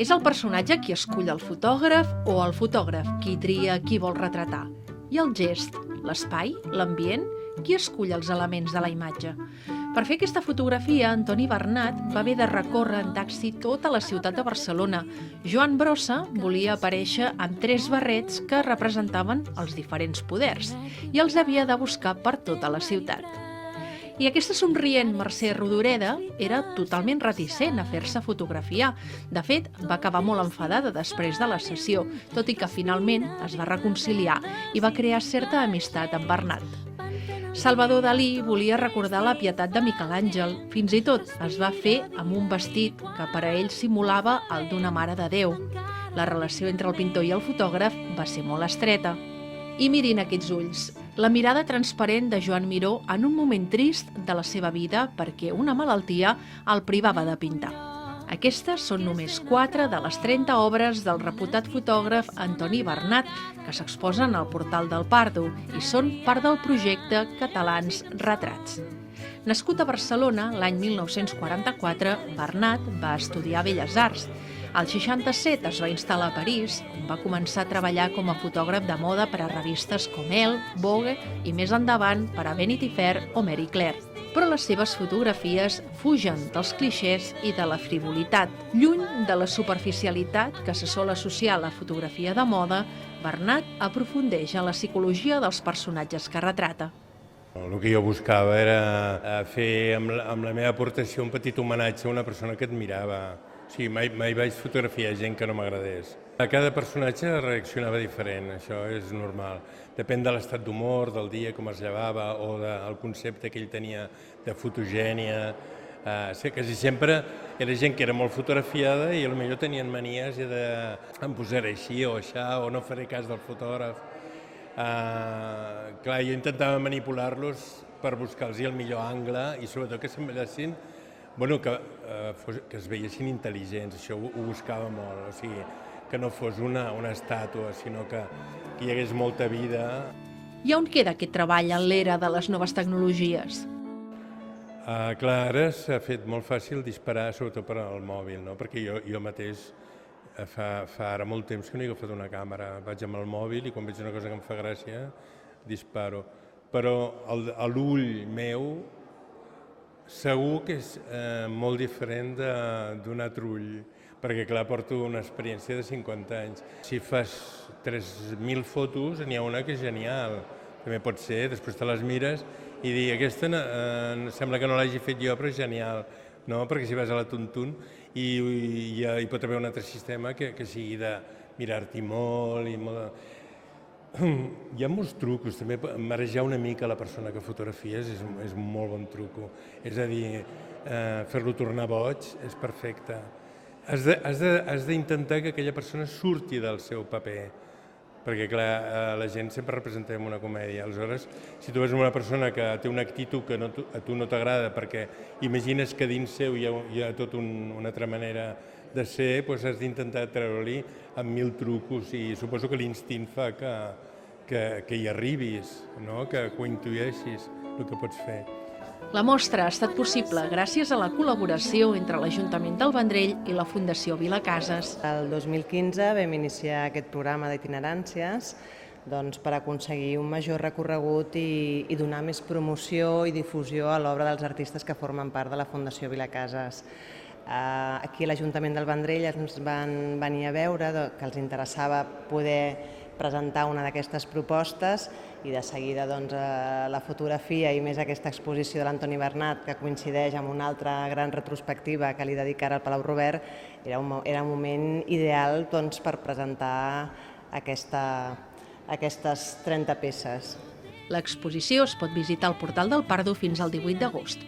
És el personatge qui escull el fotògraf o el fotògraf qui tria qui vol retratar. I el gest, l'espai, l'ambient, qui escull els elements de la imatge. Per fer aquesta fotografia, Antoni Bernat va haver de recórrer en taxi tota la ciutat de Barcelona. Joan Brossa volia aparèixer amb 3 barrets que representaven els diferents poders i els havia de buscar per tota la ciutat. I aquesta somrient Mercè Rodoreda era totalment reticent a fer-se fotografiar. De fet, va acabar molt enfadada després de la sessió, tot i que finalment es va reconciliar i va crear certa amistat amb Bernat. Salvador Dalí volia recordar la pietat de Miquel Àngel. Fins i tot es va fer amb un vestit que per a ell simulava el d'una mare de Déu. La relació entre el pintor i el fotògraf va ser molt estreta. I mirin aquests ulls, la mirada transparent de Joan Miró en un moment trist de la seva vida perquè una malaltia el privava de pintar. Aquestes són només 4 de les 30 obres del reputat fotògraf Antoni Bernat que s'exposen al portal del Pardo i són part del projecte Catalans Retrats. Nascut a Barcelona l'any 1944, Bernat va estudiar Belles Arts. Al 67 es va instal·lar a París, on va començar a treballar com a fotògraf de moda per a revistes com Elle, Vogue i més endavant per a Vanity Fair o Marie Claire. Però les seves fotografies fugen dels clixés i de la frivolitat. Lluny de la superficialitat que se sol associar a la fotografia de moda, Bernat aprofundeix en la psicologia dels personatges que retrata. El que jo buscava era fer amb la meva aportació un petit homenatge a una persona que admirava. O sigui, mai vaig fotografiar gent que no m'agradés. Cada personatge reaccionava diferent, això és normal. Depèn de l'estat d'humor, del dia, com es llevava, o del concepte que ell tenia de fotogènia. Quasi sempre era gent que era molt fotografiada i potser tenien manies de em posaré així o així, o no faré cas del fotògraf. Clar, jo intentava manipular-los per buscar-los el millor angle i sobretot que semblessin, que es veiessin intel·ligents, això ho buscava molt, o sigui, que no fos una estàtua, sinó que hi hagués molta vida. I on queda aquest treball en l'era de les noves tecnologies? Clar, ara s'ha fet molt fàcil disparar, sobretot per al mòbil, no? Perquè jo mateix fa ara molt temps que no he agafat una càmera, vaig amb el mòbil i quan veig una cosa que em fa gràcia disparo. Però l'ull meu segur que és molt diferent d'un altre ull, perquè clar, porto una experiència de 50 anys. Si fas 3.000 fotos, n'hi ha una que és genial, també pot ser, després te les mires i dir, aquesta sembla que no l'hagi fet jo, però és genial, no? Perquè si vas a la tuntun i hi pot haver un altre sistema que sigui de mirar-t'hi molt i molt. Hi ha molts trucos, també marejar una mica la persona que fotografies és un molt bon truco. És a dir, fer-lo tornar boig és perfecte. Has d'intentar que aquella persona surti del seu paper, perquè clar, la gent sempre representem una comèdia. Aleshores, si tu veus una persona que té una actitud que a tu no t'agrada perquè imagines que dins seu hi ha tota una altra manera de ser, doncs has d'intentar treure-li amb 1.000 trucos i suposo que l'instint fa que hi arribis, que ho intueixis el que pots fer. La mostra ha estat possible gràcies a la col·laboració entre l'Ajuntament del Vendrell i la Fundació Vilacases. El 2015 vam iniciar aquest programa d'itineràncies per aconseguir un major recorregut i donar més promoció i difusió a l'obra dels artistes que formen part de la Fundació Vilacases. Aquí a l'Ajuntament del Vendrell ens van venir a veure que els interessava poder presentar una d'aquestes propostes i de seguida la fotografia i més aquesta exposició de l'Antoni Bernat que coincideix amb una altra gran retrospectiva que li dedicara al Palau Robert era un moment ideal per presentar aquestes 30 peces. L'exposició es pot visitar al portal del Pardo fins al 18 d'agost.